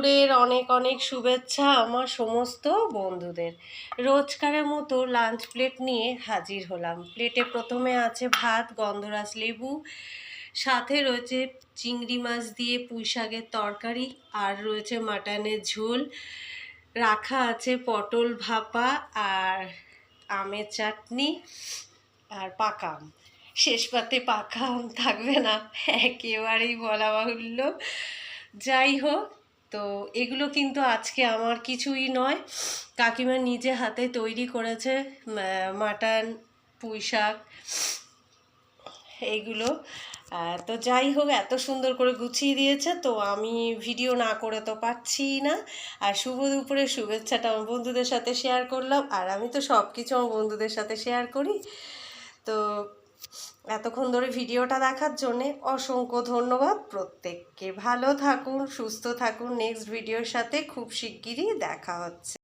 দুপুরের অনেক অনেক শুভেচ্ছা আমার সমস্ত বন্ধুদের। রোজকারের মতো লাঞ্চ প্লেট নিয়ে হাজির হলাম। প্লেটে প্রথমে আছে ভাত, গন্ধরাজ লেবু, সাথে রয়েছে চিংড়ি মাছ দিয়ে পুঁই শাকের তরকারি, আর রয়েছে মাটনের ঝোল, রাখা আছে পটল ভাপা আর আমের চাটনি আর পাকা আম। শেষ পাতে পাকা আম থাকবে না, একেবারেই বলা বাহুল্য। যাই হোক, তো এগুলো কিন্তু আজকে আমার কিছুই নয়, কাকিমা নিজে হাতে তৈরি করেছে। মাটন, পুঁই শাক, এইগুলো। তো যাই হোক, এত সুন্দর করে গুছিয়ে দিয়েছে, তো আমি ভিডিও না করে তো পাচ্ছি না। আর শুভ দুপুরের শুভেচ্ছাটা আমার বন্ধুদের সাথে শেয়ার করলাম, আর আমি তো সব কিছু আমার বন্ধুদের সাথে শেয়ার করি। তো এতক্ষণ ধরে ভিডিওটা দেখার জন্যে অসংখ্য ধন্যবাদ প্রত্যেককে। ভালো থাকুন, সুস্থ থাকুন। নেক্সট ভিডিওর সাথে খুব শিগগিরই দেখা হচ্ছে।